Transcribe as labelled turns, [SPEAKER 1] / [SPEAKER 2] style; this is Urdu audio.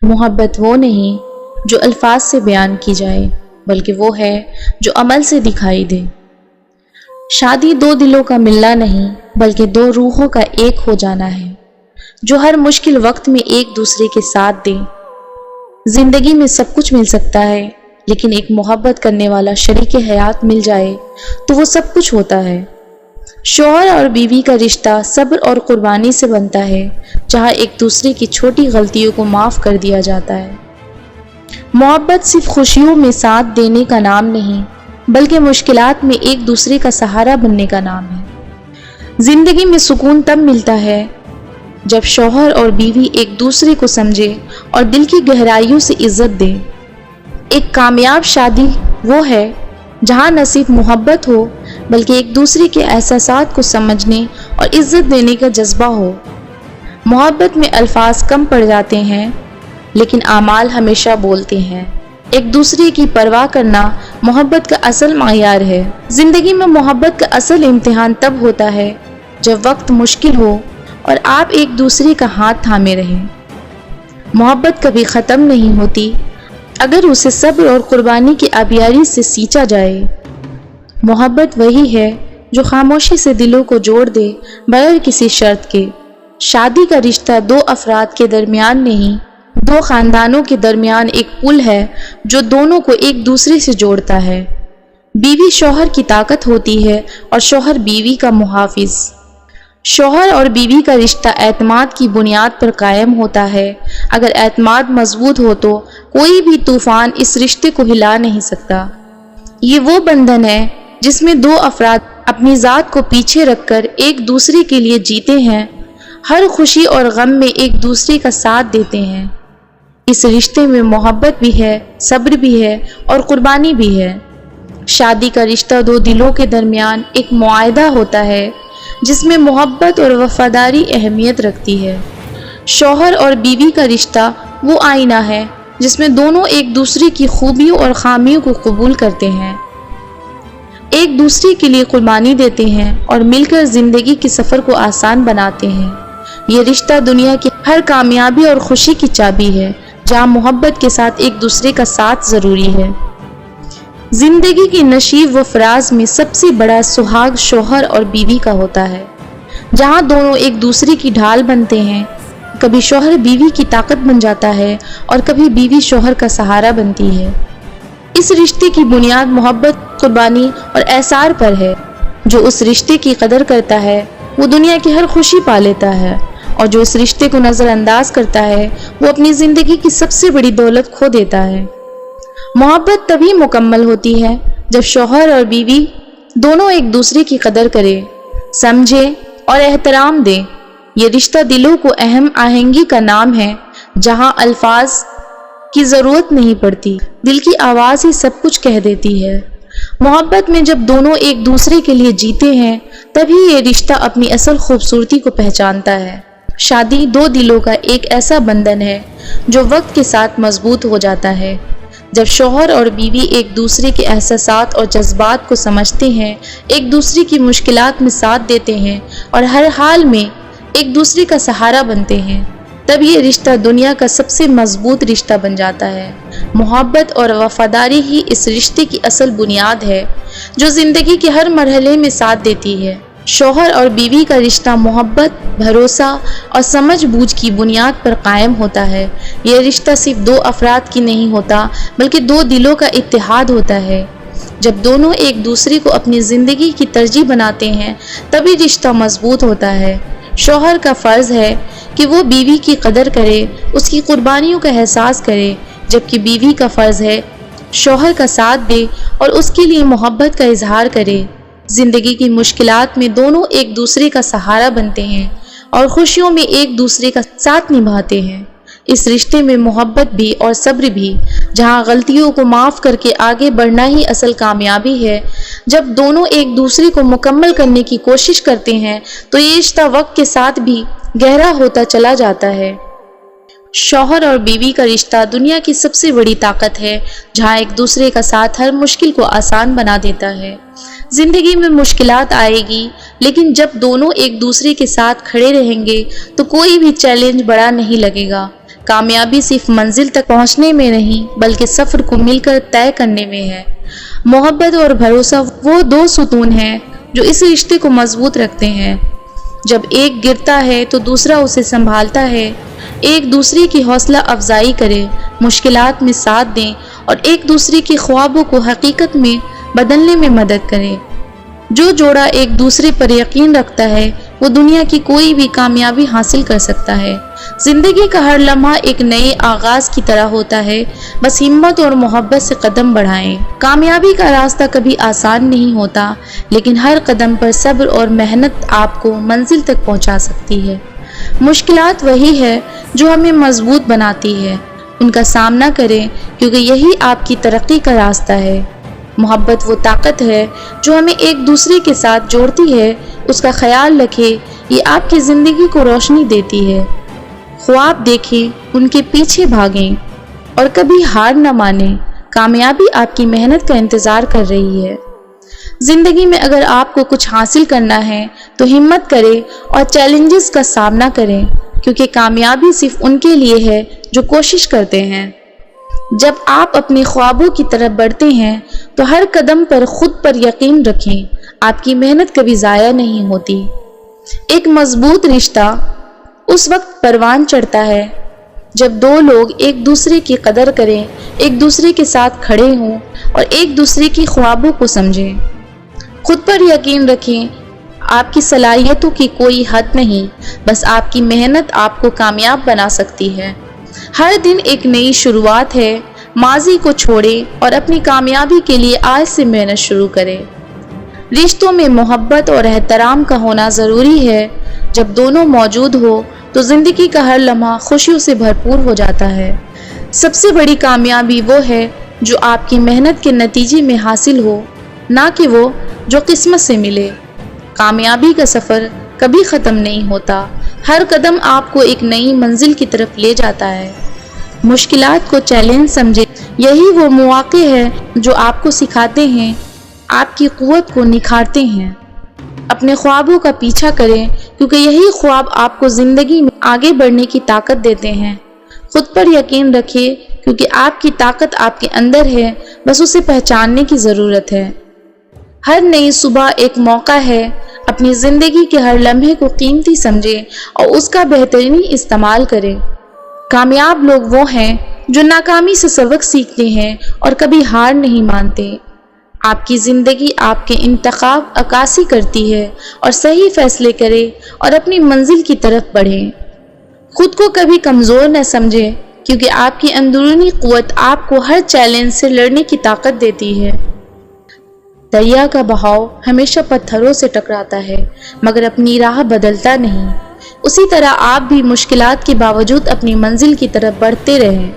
[SPEAKER 1] محبت وہ نہیں جو الفاظ سے بیان کی جائے، بلکہ وہ ہے جو عمل سے دکھائی دے۔ شادی دو دلوں کا ملنا نہیں، بلکہ دو روحوں کا ایک ہو جانا ہے، جو ہر مشکل وقت میں ایک دوسرے کے ساتھ دے۔ زندگی میں سب کچھ مل سکتا ہے، لیکن ایک محبت کرنے والا شریک حیات مل جائے تو وہ سب کچھ ہوتا ہے۔ شوہر اور بیوی کا رشتہ صبر اور قربانی سے بنتا ہے، جہاں ایک دوسرے کی چھوٹی غلطیوں کو معاف کر دیا جاتا ہے۔ محبت صرف خوشیوں میں ساتھ دینے کا نام نہیں، بلکہ مشکلات میں ایک دوسرے کا سہارا بننے کا نام ہے۔ زندگی میں سکون تب ملتا ہے جب شوہر اور بیوی ایک دوسرے کو سمجھے اور دل کی گہرائیوں سے عزت دے۔ ایک کامیاب شادی وہ ہے جہاں نہ صرف محبت ہو، بلکہ ایک دوسرے کے احساسات کو سمجھنے اور عزت دینے کا جذبہ ہو۔ محبت میں الفاظ کم پڑ جاتے ہیں، لیکن اعمال ہمیشہ بولتے ہیں۔ ایک دوسرے کی پرواہ کرنا محبت کا اصل معیار ہے۔ زندگی میں محبت کا اصل امتحان تب ہوتا ہے جب وقت مشکل ہو اور آپ ایک دوسرے کا ہاتھ تھامے رہیں۔ محبت کبھی ختم نہیں ہوتی اگر اسے صبر اور قربانی کی آبیاری سے سینچا جائے۔ محبت وہی ہے جو خاموشی سے دلوں کو جوڑ دے بغیر کسی شرط کے۔ شادی کا رشتہ دو افراد کے درمیان نہیں، دو خاندانوں کے درمیان ایک پل ہے جو دونوں کو ایک دوسرے سے جوڑتا ہے۔ بیوی شوہر کی طاقت ہوتی ہے اور شوہر بیوی کا محافظ۔ شوہر اور بیوی کا رشتہ اعتماد کی بنیاد پر قائم ہوتا ہے۔ اگر اعتماد مضبوط ہو تو کوئی بھی طوفان اس رشتے کو ہلا نہیں سکتا۔ یہ وہ بندھن ہے جس میں دو افراد اپنی ذات کو پیچھے رکھ کر ایک دوسرے کے لیے جیتے ہیں، ہر خوشی اور غم میں ایک دوسرے کا ساتھ دیتے ہیں۔ اس رشتے میں محبت بھی ہے، صبر بھی ہے اور قربانی بھی ہے۔ شادی کا رشتہ دو دلوں کے درمیان ایک معاہدہ ہوتا ہے جس میں محبت اور وفاداری اہمیت رکھتی ہے۔ شوہر اور بیوی کا رشتہ وہ آئینہ ہے جس میں دونوں ایک دوسرے کی خوبیوں اور خامیوں کو قبول کرتے ہیں، ایک دوسرے کے لیے قربانی دیتے ہیں اور مل کر زندگی کے سفر کو آسان بناتے ہیں۔ یہ رشتہ دنیا کی ہر کامیابی اور خوشی کی چابی ہے، جہاں محبت کے ساتھ ایک دوسرے کا ساتھ ضروری ہے۔ زندگی کی نشیب و فراز میں سب سے بڑا سہاگ شوہر اور بیوی کا ہوتا ہے، جہاں دونوں ایک دوسرے کی ڈھال بنتے ہیں۔ کبھی شوہر بیوی کی طاقت بن جاتا ہے اور کبھی بیوی شوہر کا سہارا بنتی ہے۔ اس رشتے کی بنیاد محبت، قربانی اور احسار پر ہے۔ جو اس رشتے کی قدر کرتا ہے وہ دنیا کی ہر خوشی پا لیتا ہے، اور جو اس رشتے کو نظر انداز کرتا ہے وہ اپنی زندگی کی سب سے بڑی دولت کھو دیتا ہے۔ محبت تبھی مکمل ہوتی ہے جب شوہر اور بیوی دونوں ایک دوسرے کی قدر کرے، سمجھے اور احترام دے۔ یہ رشتہ دلوں کو اہم آہنگی کا نام ہے، جہاں الفاظ کی ضرورت نہیں پڑتی، دل کی آواز ہی سب کچھ کہہ دیتی ہے۔ محبت میں جب دونوں ایک دوسرے کے لیے جیتے ہیں، تبھی یہ رشتہ اپنی اصل خوبصورتی کو پہچانتا ہے۔ شادی دو دلوں کا ایک ایسا بندھن ہے جو وقت کے ساتھ مضبوط ہو جاتا ہے۔ جب شوہر اور بیوی ایک دوسرے کے احساسات اور جذبات کو سمجھتے ہیں، ایک دوسرے کی مشکلات میں ساتھ دیتے ہیں اور ہر حال میں ایک دوسرے کا سہارا بنتے ہیں، تب یہ رشتہ دنیا کا سب سے مضبوط رشتہ بن جاتا ہے۔ محبت اور وفاداری ہی اس رشتے کی اصل بنیاد ہے جو زندگی کے ہر مرحلے میں ساتھ دیتی ہے۔ شوہر اور بیوی کا رشتہ محبت، بھروسہ اور سمجھ بوجھ کی بنیاد پر قائم ہوتا ہے۔ یہ رشتہ صرف دو افراد کی نہیں ہوتا، بلکہ دو دلوں کا اتحاد ہوتا ہے۔ جب دونوں ایک دوسرے کو اپنی زندگی کی ترجیح بناتے ہیں، تبھی رشتہ مضبوط ہوتا ہے۔ شوہر کا فرض ہے کہ وہ بیوی کی قدر کرے، اس کی قربانیوں کا احساس کرے، جبکہ بیوی کا فرض ہے شوہر کا ساتھ دے اور اس کے لیے محبت کا اظہار کرے۔ زندگی کی مشکلات میں دونوں ایک دوسرے کا سہارا بنتے ہیں اور خوشیوں میں ایک دوسرے کا ساتھ نبھاتے ہیں۔ اس رشتے میں محبت بھی اور صبر بھی، جہاں غلطیوں کو معاف کر کے آگے بڑھنا ہی اصل کامیابی ہے۔ جب دونوں ایک دوسرے کو مکمل کرنے کی کوشش کرتے ہیں تو یہ رشتہ وقت کے ساتھ بھی گہرا ہوتا چلا جاتا ہے۔ شوہر اور بیوی کا رشتہ دنیا کی سب سے بڑی طاقت ہے، جہاں ایک دوسرے کا ساتھ ہر مشکل کو آسان بنا دیتا ہے۔ زندگی میں مشکلات آئے گی، لیکن جب دونوں ایک دوسرے کے ساتھ کھڑے رہیں گے تو کوئی بھی چیلنج بڑا نہیں لگے گا۔ کامیابی صرف منزل تک پہنچنے میں نہیں بلکہ سفر کو مل کر طے کرنے میں ہے۔ محبت اور بھروسہ وہ دو ستون ہیں جو اس رشتے کو مضبوط رکھتے ہیں۔ جب ایک گرتا ہے تو دوسرا اسے سنبھالتا ہے، ایک دوسرے کی حوصلہ افزائی کرے، مشکلات میں ساتھ دیں اور ایک دوسرے کے خوابوں کو حقیقت میں بدلنے میں مدد کرے۔ جو جوڑا ایک دوسرے پر یقین رکھتا ہے وہ دنیا کی کوئی بھی کامیابی حاصل کر سکتا ہے۔ زندگی کا ہر لمحہ ایک نئے آغاز کی طرح ہوتا ہے، بس ہمت اور محبت سے قدم بڑھائیں۔ کامیابی کا راستہ کبھی آسان نہیں ہوتا، لیکن ہر قدم پر صبر اور محنت آپ کو منزل تک پہنچا سکتی ہے۔ مشکلات وہی ہے جو ہمیں مضبوط بناتی ہے، ان کا سامنا کریں کیونکہ یہی آپ کی ترقی کا راستہ ہے۔ محبت وہ طاقت ہے جو ہمیں ایک دوسرے کے ساتھ جوڑتی ہے، اس کا خیال رکھیں، یہ آپ کی زندگی کو روشنی دیتی ہے۔ خواب دیکھیں، ان کے پیچھے بھاگیں اور کبھی ہار نہ مانیں، کامیابی آپ کی محنت کا انتظار کر رہی ہے۔ زندگی میں اگر آپ کو کچھ حاصل کرنا ہے تو ہمت کریں اور چیلنجز کا سامنا کریں، کیونکہ کامیابی صرف ان کے لیے ہے جو کوشش کرتے ہیں۔ جب آپ اپنے خوابوں کی طرف بڑھتے ہیں تو ہر قدم پر خود پر یقین رکھیں، آپ کی محنت کبھی ضائع نہیں ہوتی۔ ایک مضبوط رشتہ اس وقت پروان چڑھتا ہے جب دو لوگ ایک دوسرے کی قدر کریں، ایک دوسرے کے ساتھ کھڑے ہوں اور ایک دوسرے کی خوابوں کو سمجھیں۔ خود پر یقین رکھیں، آپ کی صلاحیتوں کی کوئی حد نہیں، بس آپ کی محنت آپ کو کامیاب بنا سکتی ہے۔ ہر دن ایک نئی شروعات ہے، ماضی کو چھوڑیں اور اپنی کامیابی کے لیے آج سے محنت شروع کریں۔ رشتوں میں محبت اور احترام کا ہونا ضروری ہے، جب دونوں موجود ہو تو زندگی کا ہر لمحہ خوشیوں سے بھرپور ہو جاتا ہے۔ سب سے بڑی کامیابی وہ ہے جو آپ کی محنت کے نتیجے میں حاصل ہو، نہ کہ وہ جو قسمت سے ملے۔ کامیابی کا سفر کبھی ختم نہیں ہوتا، ہر قدم آپ کو ایک نئی منزل کی طرف لے جاتا ہے۔ مشکلات کو چیلنج سمجھیں، یہی وہ مواقع ہے جو آپ کو سکھاتے ہیں، آپ کی قوت کو نکھارتے ہیں۔ اپنے خوابوں کا پیچھا کریں کیونکہ یہی خواب آپ کو زندگی میں آگے بڑھنے کی طاقت دیتے ہیں۔ خود پر یقین رکھیں کیونکہ آپ کی طاقت آپ کے اندر ہے، بس اسے پہچاننے کی ضرورت ہے۔ ہر نئی صبح ایک موقع ہے، اپنی زندگی کے ہر لمحے کو قیمتی سمجھیں اور اس کا بہترین استعمال کریں۔ کامیاب لوگ وہ ہیں جو ناکامی سے سبق سیکھتے ہیں اور کبھی ہار نہیں مانتے۔ آپ کی زندگی آپ کے انتخاب عکاسی کرتی ہے، اور صحیح فیصلے کریں اور اپنی منزل کی طرف بڑھیں۔ خود کو کبھی کمزور نہ سمجھیں کیونکہ آپ کی اندرونی قوت آپ کو ہر چیلنج سے لڑنے کی طاقت دیتی ہے۔ دریا کا بہاؤ ہمیشہ پتھروں سے ٹکراتا ہے مگر اپنی راہ بدلتا نہیں، اسی طرح آپ بھی مشکلات کے باوجود اپنی منزل کی طرف بڑھتے رہیں۔